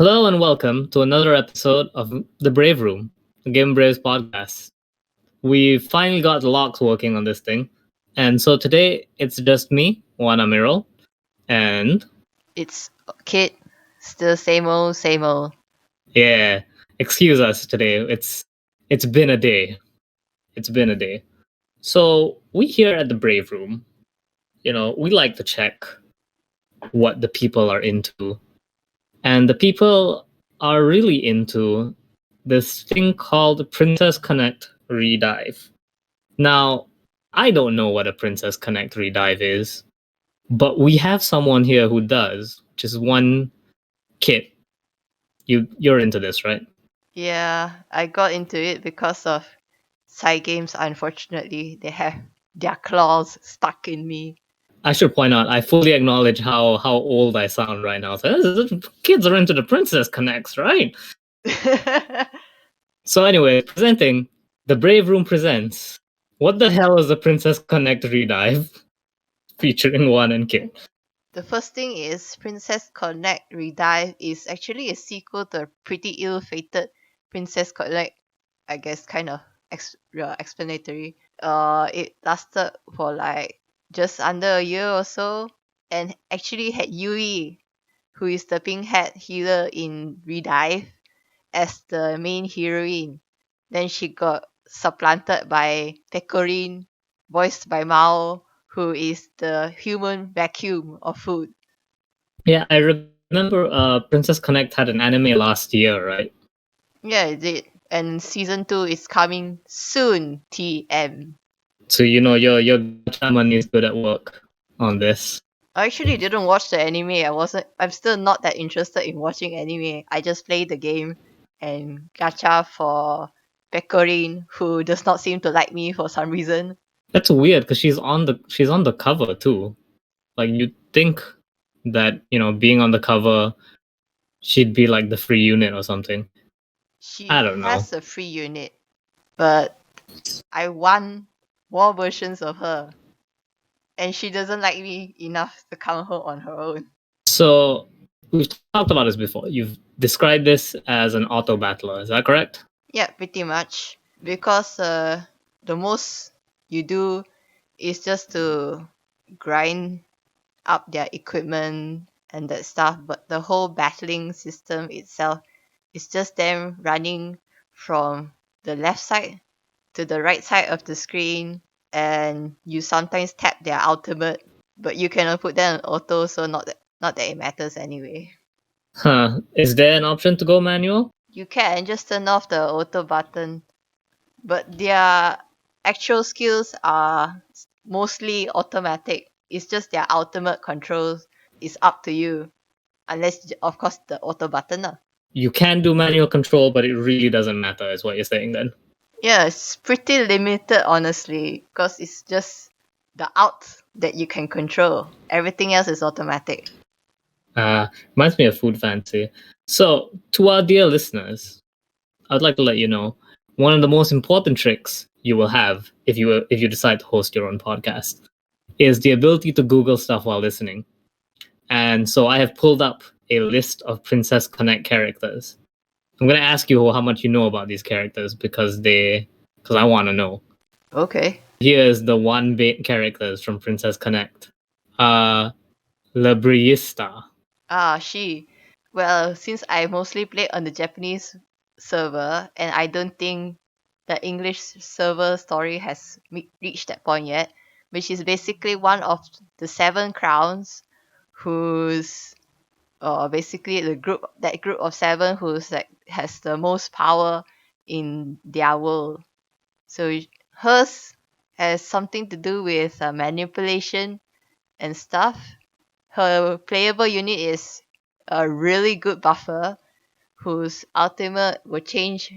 Hello and welcome to another episode of The Brave Room, a GamerBraves podcast. We finally got the locks working on this thing, and so today it's just me, Juan Amirul, and It's Kit, still same old, same old. yeah, excuse us today. It's been a day. It's been a day. So we here at The Brave Room, we like to check what the people are into, and the people are really into this thing called Princess Connect Redive. Now, I don't know what a Princess Connect Redive is, but we have someone here who does, which is one Kit. You're into this, right? Yeah, I got into it because of side games. Unfortunately, they have their claws stuck in me. I should point out, I fully acknowledge how old I sound right now. So, kids are into the Princess Connects, right? So anyway, presenting, the Brave Room presents, what the hell is a Princess Connect Redive? Featuring One and Kit. The first thing is Princess Connect Redive is actually a sequel to a pretty ill-fated Princess Connect. I guess kind of explanatory. It lasted for like just under a year or so, and actually had Yui, who is the pink hat healer in Redive, as the main heroine. Then she got supplanted by Pecorine, voiced by Mao, who is the human vacuum of food. Yeah, I remember Princess Connect had an anime last year, right? Yeah, it did. And season 2 is coming soon, TM. So your gacha money is good at work on this. I actually didn't watch the anime. I'm still not that interested in watching anime. I just play the game and gacha for Pecorine, who does not seem to like me for some reason. That's weird because she's on the cover too. Like you'd think that being on the cover, she'd be like the free unit or something. She I don't know. has a free unit, but I want more versions of her. And she doesn't like me enough to count her on her own. So we've talked about this before. You've described this as an auto battler. Is that correct? Yeah, pretty much. Because the most you do is just to grind up their equipment and that stuff, but the whole battling system itself is just them running from the left side to the right side of the screen, and you sometimes tap their ultimate, but you cannot put them on auto, so not that it matters anyway. Huh. Is there an option to go manual? You can just turn off the auto button, but their actual skills are mostly automatic. It's just their ultimate controls is up to you, unless of course the auto button. You can do manual control, but it really doesn't matter, is what you're saying then. Yeah, it's pretty limited honestly, because it's just the out that you can control. Everything else is automatic. Reminds me of Food Fancy. So, to our dear listeners, I'd like to let you know one of the most important tricks you will have if you decide to host your own podcast is the ability to Google stuff while listening. And so I have pulled up a list of Princess Connect characters. I'm going to ask you how much you know about these characters because I want to know. Okay. Here's the one characters from Princess Connect. La Briista. She. Well, since I mostly play on the Japanese server, and I don't think the English server story has reached that point yet, which is basically one of the 7 crowns, who's basically that group of 7 who's like has the most power in their world. So hers has something to do with manipulation and stuff. Her playable unit is a really good buffer whose ultimate will change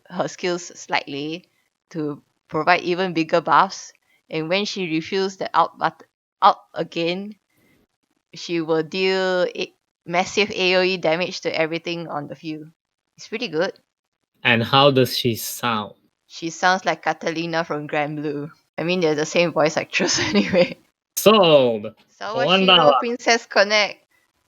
her skills slightly to provide even bigger buffs. And when she refuels the out again, she will deal massive AoE damage to everything on the field. It's pretty good. And how does she sound? She sounds like Catalina from Grand Blue. I mean, they're the same voice actress anyway. Sold. $1. Sawashiro Princess Connect.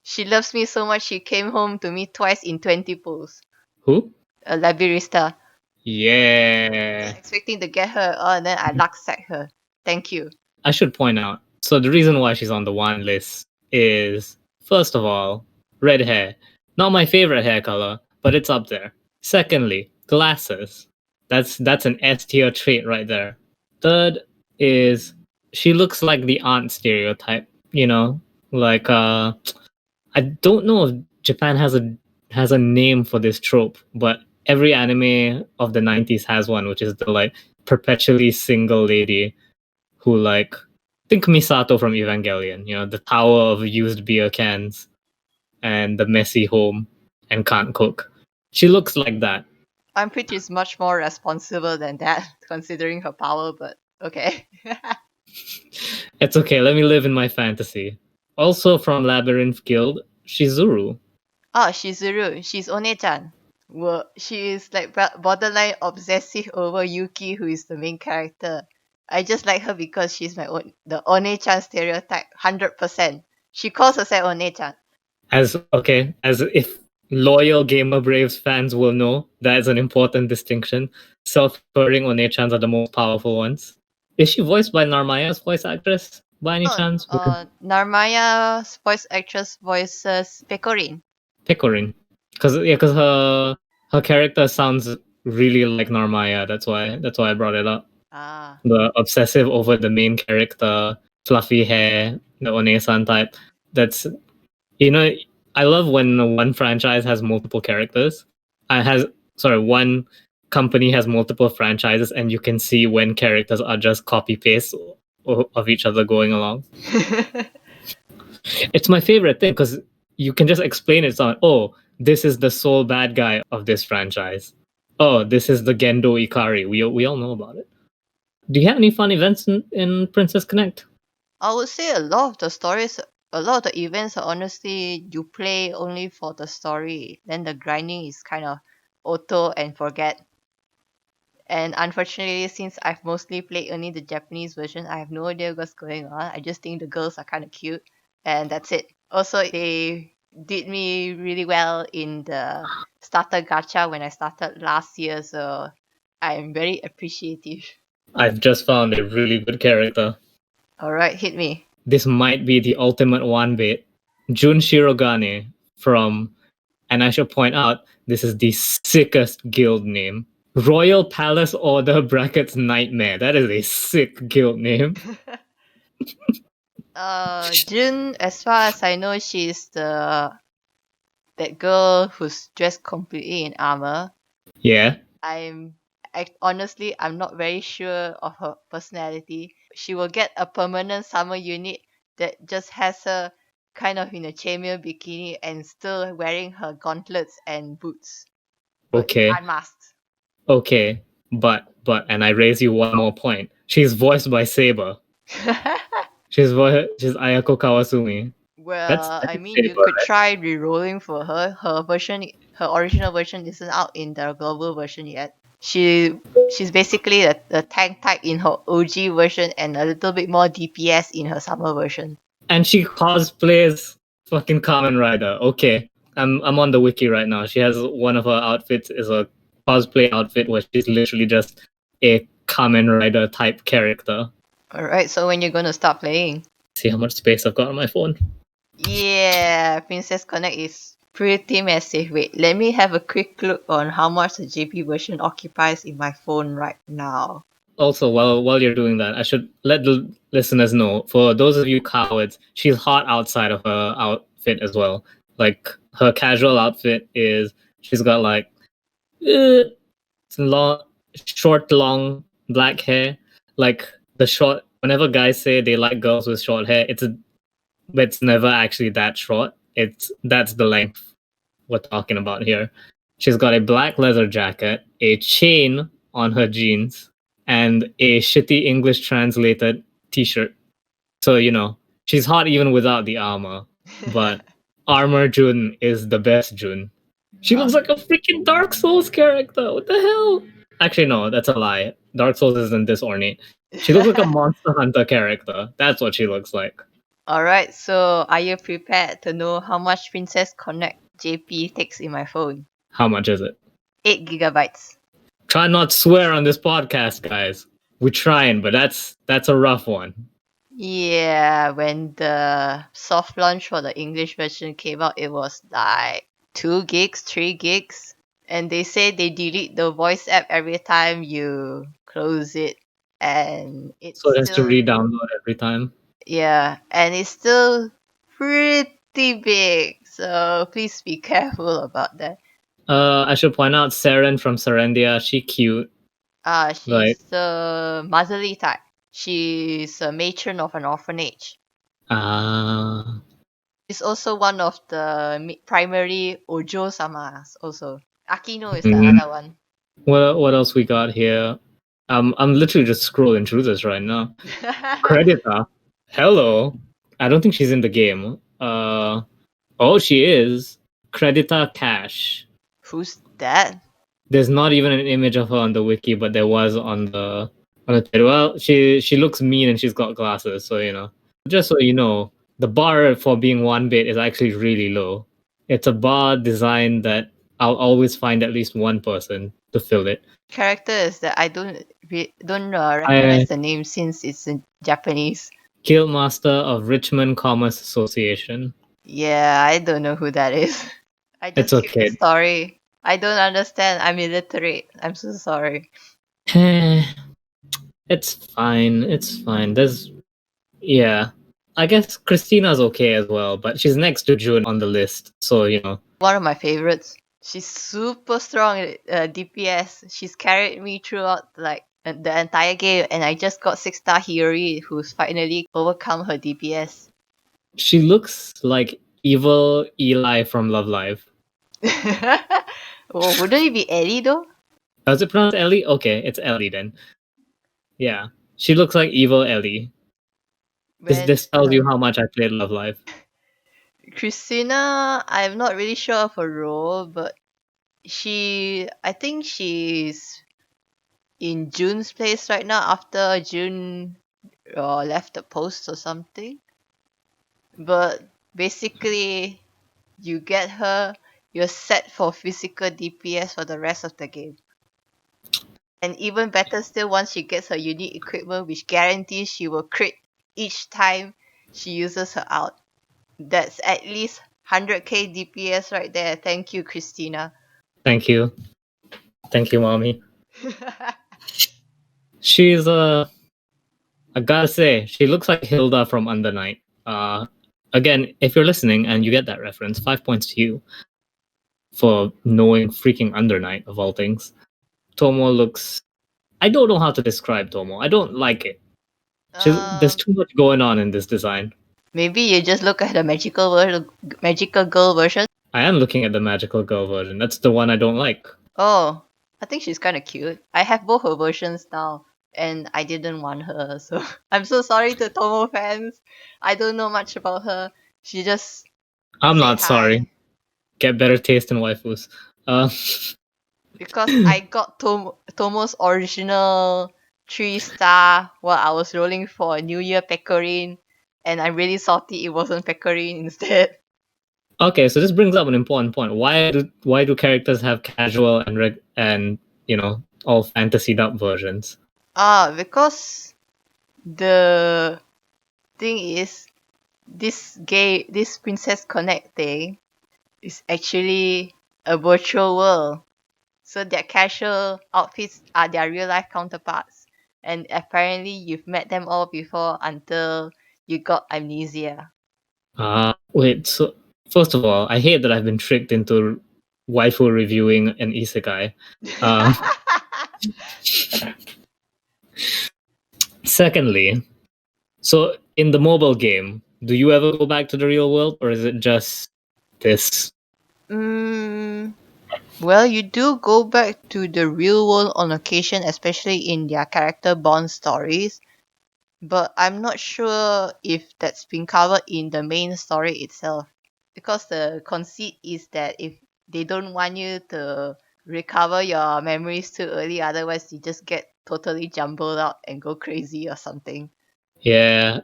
She loves me so much she came home to me twice in 20 pulls. Who? A Labirista. Yeah. Expecting to get her, and then I luck sack her. Thank you. I should point out. So the reason why she's on the one list is, first of all, red hair. Not my favorite hair color, but it's up there. Secondly, glasses. That's an S tier trait right there. Third is she looks like the aunt stereotype. Like I don't know if Japan has a name for this trope, but every anime of the 90s has one, which is the like perpetually single lady who like think Misato from Evangelion, the tower of used beer cans and the messy home and can't cook. She looks like that. I'm pretty much more responsible than that, considering her power, but okay. It's okay, let me live in my fantasy. Also from Labyrinth Guild, Shizuru. Oh, Shizuru. She's One-chan. Well, she is like borderline obsessive over Yuki, who is the main character. I just like her because she's the One-chan stereotype, 100%. She calls herself One-chan. As if loyal GamerBraves fans will know, that is an important distinction. Self-referring One-chans are the most powerful ones. Is she voiced by Narmaya's voice actress by any No, chance? Narmaya's voice actress voices Pecorin. Pickering, because her character sounds really like Narmaya. That's why I brought it up. Ah. The obsessive over the main character, fluffy hair, the One-san type. That's you know I love when one franchise has multiple characters. One company has multiple franchises, and you can see when characters are just copy paste of each other going along. It's my favorite thing because you can just explain it on, oh, this is the sole bad guy of this franchise. Oh, this is the Gendo Ikari. We all know about it. Do you have any fun events in Princess Connect? I would say a lot of the stories, a lot of the events are honestly you play only for the story. Then the grinding is kind of auto and forget. And unfortunately, since I've mostly played only the Japanese version, I have no idea what's going on. I just think the girls are kind of cute, and that's it. Also, they did me really well in the starter gacha when I started last year, so I'm very appreciative. I've just found a really good character. Alright, hit me. This might be the ultimate one bit. Jun Shirogane from, and I should point out, this is the sickest guild name. Royal Palace Order brackets Nightmare. That is a sick guild name. June, as far as I know, she's that girl who's dressed completely in armor. Yeah. Honestly, I'm not very sure of her personality. She will get a permanent summer unit that just has her kind of in a chainmail bikini and still wearing her gauntlets and boots, but Okay. unmasked. Okay. But and I raise you one more point. She's voiced by Saber. She's Ayako Kawasumi. Well, I mean, you Saber, could right? try re-rolling for her. Her original version isn't out in the global version yet. She's basically the tank type in her OG version and a little bit more DPS in her summer version. And she cosplays fucking Kamen Rider. Okay. I'm on the wiki right now. She has one of her outfits is a cosplay outfit where she's literally just a Kamen Rider type character. Alright, so when you're gonna start playing? See how much space I've got on my phone. Yeah, Princess Connect is pretty massive. Wait, let me have a quick look on how much the JP version occupies in my phone right now. Also, while you're doing that, I should let the listeners know, for those of you cowards, she's hot outside of her outfit as well. Like, her casual outfit is, she's got like long, short, long black hair. Like whenever guys say they like girls with short hair, it's never actually that short. That's the length we're talking about here. She's got a black leather jacket, a chain on her jeans, and a shitty English translated t-shirt. So, she's hot even without the armor. But Armor Jun is the best Jun. She looks like a freaking Dark Souls character. What the hell? Actually, no, that's a lie. Dark Souls isn't this ornate. She looks like a Monster Hunter character. That's what she looks like. Alright, so are you prepared to know how much Princess Connect JP takes in my phone? How much is it? 8 gigabytes. Try not swear on this podcast, guys. We're trying, but that's a rough one. Yeah, when the soft launch for the English version came out, it was like 2 gigs, 3 gigs. And they say they delete the voice app every time you close it. And it's So it has to still, re-download every time. yeah, and it's still pretty big. So please be careful about that. I should point out Seren from Serendia. She cute. Like, She's the motherly type. She's a matron of an orphanage. ah. She's also one of the primary Ojo-samas also. Akino is the Mm. other one. What else we got here? I'm literally just scrolling through this right now. Credita. Hello. I don't think she's in the game. Oh, she is. Credita Cash. Who's that? There's not even an image of her on the wiki, but there was on the Twitter. Well, she looks mean and she's got glasses, so you know. Just so you know, the bar for being 1 bit is actually really low. It's a bar designed that I'll always find at least one person to fill it. Character is that I don't recognize I the name since it's in Japanese. Guildmaster of Richmond Commerce Association. Yeah, I don't know who that is. I It's just skip the okay. story. I don't understand. I'm illiterate. I'm so sorry. It's fine. It's fine. Yeah. I guess Christina's okay as well, but she's next to June on the list, so you know. One of my favorites. She's super strong at DPS. She's carried me throughout the entire game, and I just got 6-star Hiyori, who's finally overcome her DPS. She looks like evil Eli from Love Live. Well, wouldn't it be Ellie though? Does it pronounce Ellie? Okay, it's Ellie then. Yeah. She looks like evil Ellie. This tells you how much I played Love Live. Christina, I'm not really sure of her role, but I think she's in June's place right now after June left the post or something. But basically, you get her, you're set for physical DPS for the rest of the game. And even better still, once she gets her unique equipment, which guarantees she will crit each time she uses her out. That's at least 100k DPS right there. Thank you, Christina. Thank you. Thank you, mommy. She's I gotta say, she looks like Hilda from Under Night. Again, if you're listening and you get that reference, 5 points to you for knowing freaking Under Night of all things. Tomo looks. I don't know how to describe Tomo. I don't like it. There's too much going on in this design. Maybe you just look at the magical girl version. I am looking at the magical girl version. That's the one I don't like. Oh, I think she's kind of cute. I have both her versions now, and I didn't want her, so I'm so sorry to Tomo fans. I don't know much about her. She just I'm said not sorry. hi. Get better taste in waifus. Because I got Tomo's original 3-star while I was rolling for a New Year Pecorine, and I'm really salty it wasn't Pecorine instead. Okay, so this brings up an important point. Why do characters have casual and all fantasied up versions? Because the thing is, this Princess Connect thing is actually a virtual world. So their casual outfits are their real life counterparts. And apparently you've met them all before until you got amnesia. Wait, so first of all, I hate that I've been tricked into waifu reviewing an isekai. Secondly, so in the mobile game, do you ever go back to the real world, or is it just this? Well, you do go back to the real world on occasion, especially in their character bond stories. But I'm not sure if that's been covered in the main story itself. Because the conceit is that if they don't want you to recover your memories too early, otherwise you just get totally jumbled out and go crazy or something. Yeah,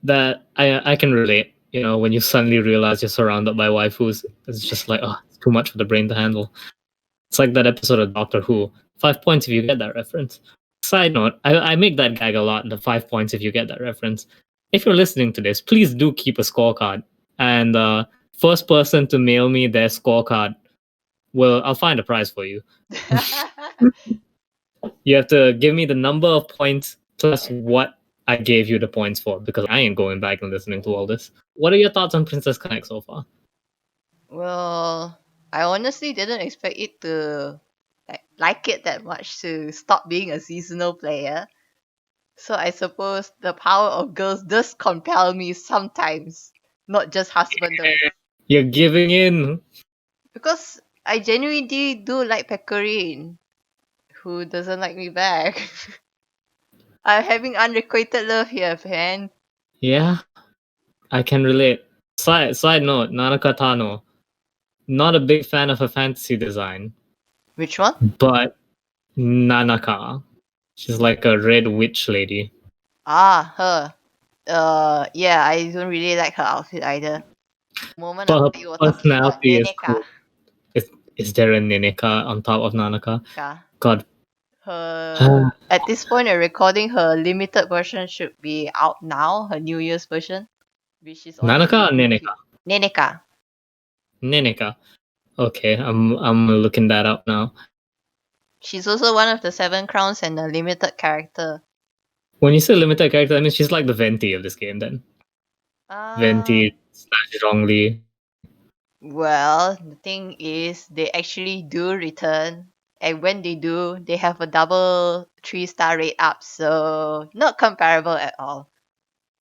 that I can relate. You know, when you suddenly realize you're surrounded by waifus, it's just like, oh, it's too much for the brain to handle. It's like that episode of Doctor Who. 5 points if you get that reference. Side note, I make that gag a lot, the 5 points if you get that reference. If you're listening to this, please do keep a scorecard. And first person to mail me their scorecard, well, I'll find a prize for you. You have to give me the number of points plus what I gave you the points for, because I ain't going back and listening to all this. What are your thoughts on Princess Connect so far? Well, I honestly didn't expect it to like it that much to stop being a seasonal player. So I suppose the power of girls does compel me sometimes, not just husbandry. You're giving in. Because I genuinely do like Pecorine. Who doesn't like me back? I'm having unrequited love here, man. Yeah, I can relate. Side note, Nanaka Tano. Not a big fan of her fantasy design, Which one? but Nanaka. She's like a red witch lady. Ah, her. Yeah, I don't really like her outfit either. Moment I But her thought you were talking about personality is Neneka. cool. Is there a Neneka on top of Nanaka? God. Her at this point of recording, her limited version should be out now. Her New Year's version, which is honestly Nanaka or pretty Neneka? cute. Neneka. Neneka. Okay, I'm looking that up now. She's also one of the 7 crowns and a limited character. When you say limited character, I mean she's like the Venti of this game then. Venti / Zhongli. Well, the thing is, they actually do return, and when they do, they have a double 3-star rate up, so not comparable at all.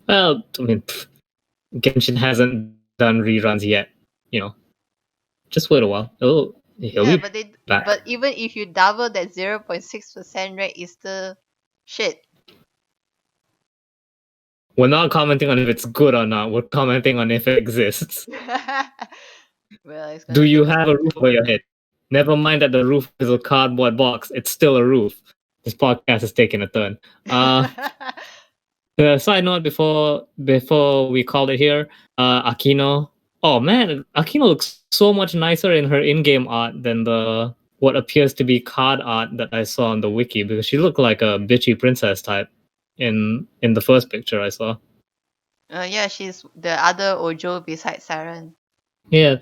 Well, I mean, Genshin hasn't done reruns yet. You know, just wait a while. He'll Yeah, be back. but even if you double that 0.6% rate, is still shit. We're not commenting on if it's good or not. We're commenting on if it exists. Well, it's Do gonna you take have a roof over your head? Never mind that the roof is a cardboard box. It's still a roof. This podcast is taking a turn. Side note before we call it here, Akino. Oh man, Akino looks so much nicer in her in-game art than the what appears to be card art that I saw on the wiki, because she looked like a bitchy princess type in the first picture I saw. Yeah, she's the other Ojo besides Siren. Yeah,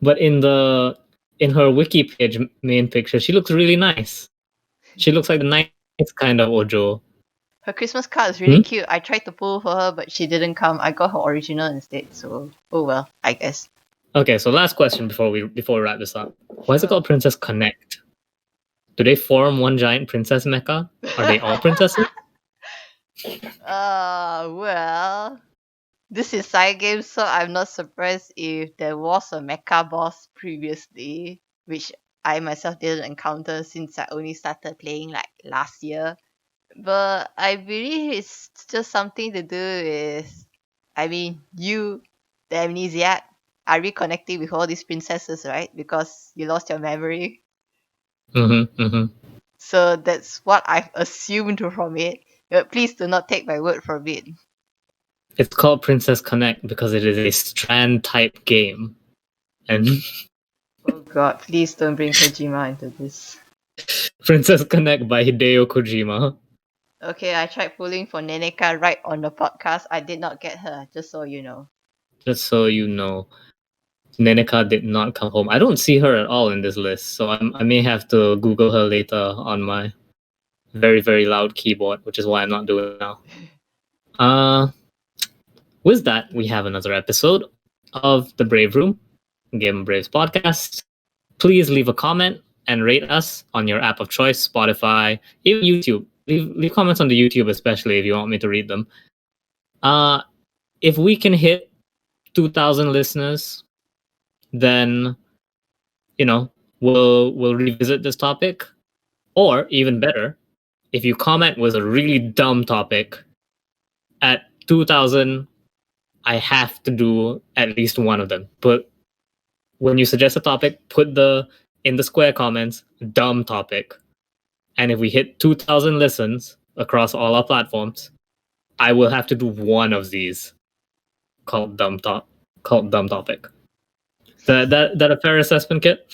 but in her wiki page main picture, she looks really nice. She looks like the nice kind of Ojo. Her Christmas card is really cute. I tried to pull for her, but she didn't come. I got her original instead, so oh well, I guess. Okay, so last question before we wrap this up. Why is it called Princess Connect? Do they form one giant princess mecha? Are they all princesses? Well, this is side game, so I'm not surprised if there was a mecha boss previously, which I myself didn't encounter since I only started playing like last year. But I believe it's just something to do with, I mean, you, the amnesiac, are reconnecting with all these princesses, right? Because you lost your memory. So that's what I've assumed from it. But please do not take my word from it. It's called Princess Connect because it is a strand type game. And Oh god, please don't bring Kojima into this. Princess Connect by Hideo Kojima. Okay, I tried pulling for Neneka right on the podcast. I did not get her, just so you know. Just so you know, Neneka did not come home. I don't see her at all in this list, so I may have to Google her later on my very, very loud keyboard, which is why I'm not doing it now. With that, we have another episode of The Brave Room, GamerBraves podcast. Please leave a comment and rate us on your app of choice, Spotify, even YouTube. Leave comments on the YouTube, especially if you want me to read them. If we can hit 2,000 listeners, then we'll revisit this topic. Or even better, if you comment with a really dumb topic, at 2,000, I have to do at least one of them. But when you suggest a topic, put in the square comments, dumb topic. And if we hit 2,000 listens across all our platforms, I will have to do one of these. called dumb topic. That a fair assessment, Kit?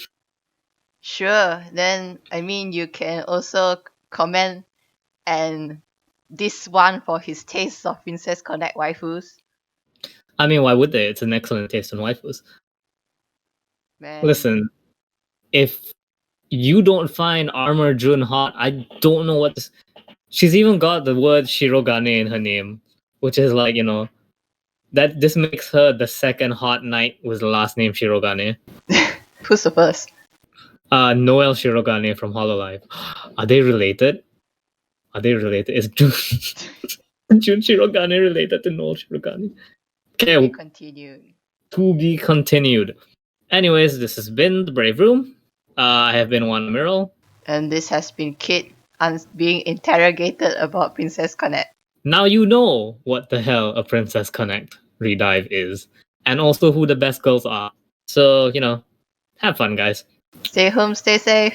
Sure. Then I mean, you can also comment and this one for his taste of Princess Connect waifus. I mean, why would they? It's an excellent taste in waifus. Man. Listen, if you don't find Armor Jun hot, I don't know what. She's even got the word Shirogane in her name, which is like, that this makes her the second hot knight with the last name Shirogane. Who's the first? Noel Shirogane from Hololive. Are they related? Is Jun Shirogane related to Noel Shirogane? We Okay, continue. to be continued. Anyways, this has been the Brave Room. I have been one Amirul. And this has been Kit being interrogated about Princess Connect. Now you know what the hell a Princess Connect redive is, and also who the best girls are. So, have fun, guys. Stay home, stay safe.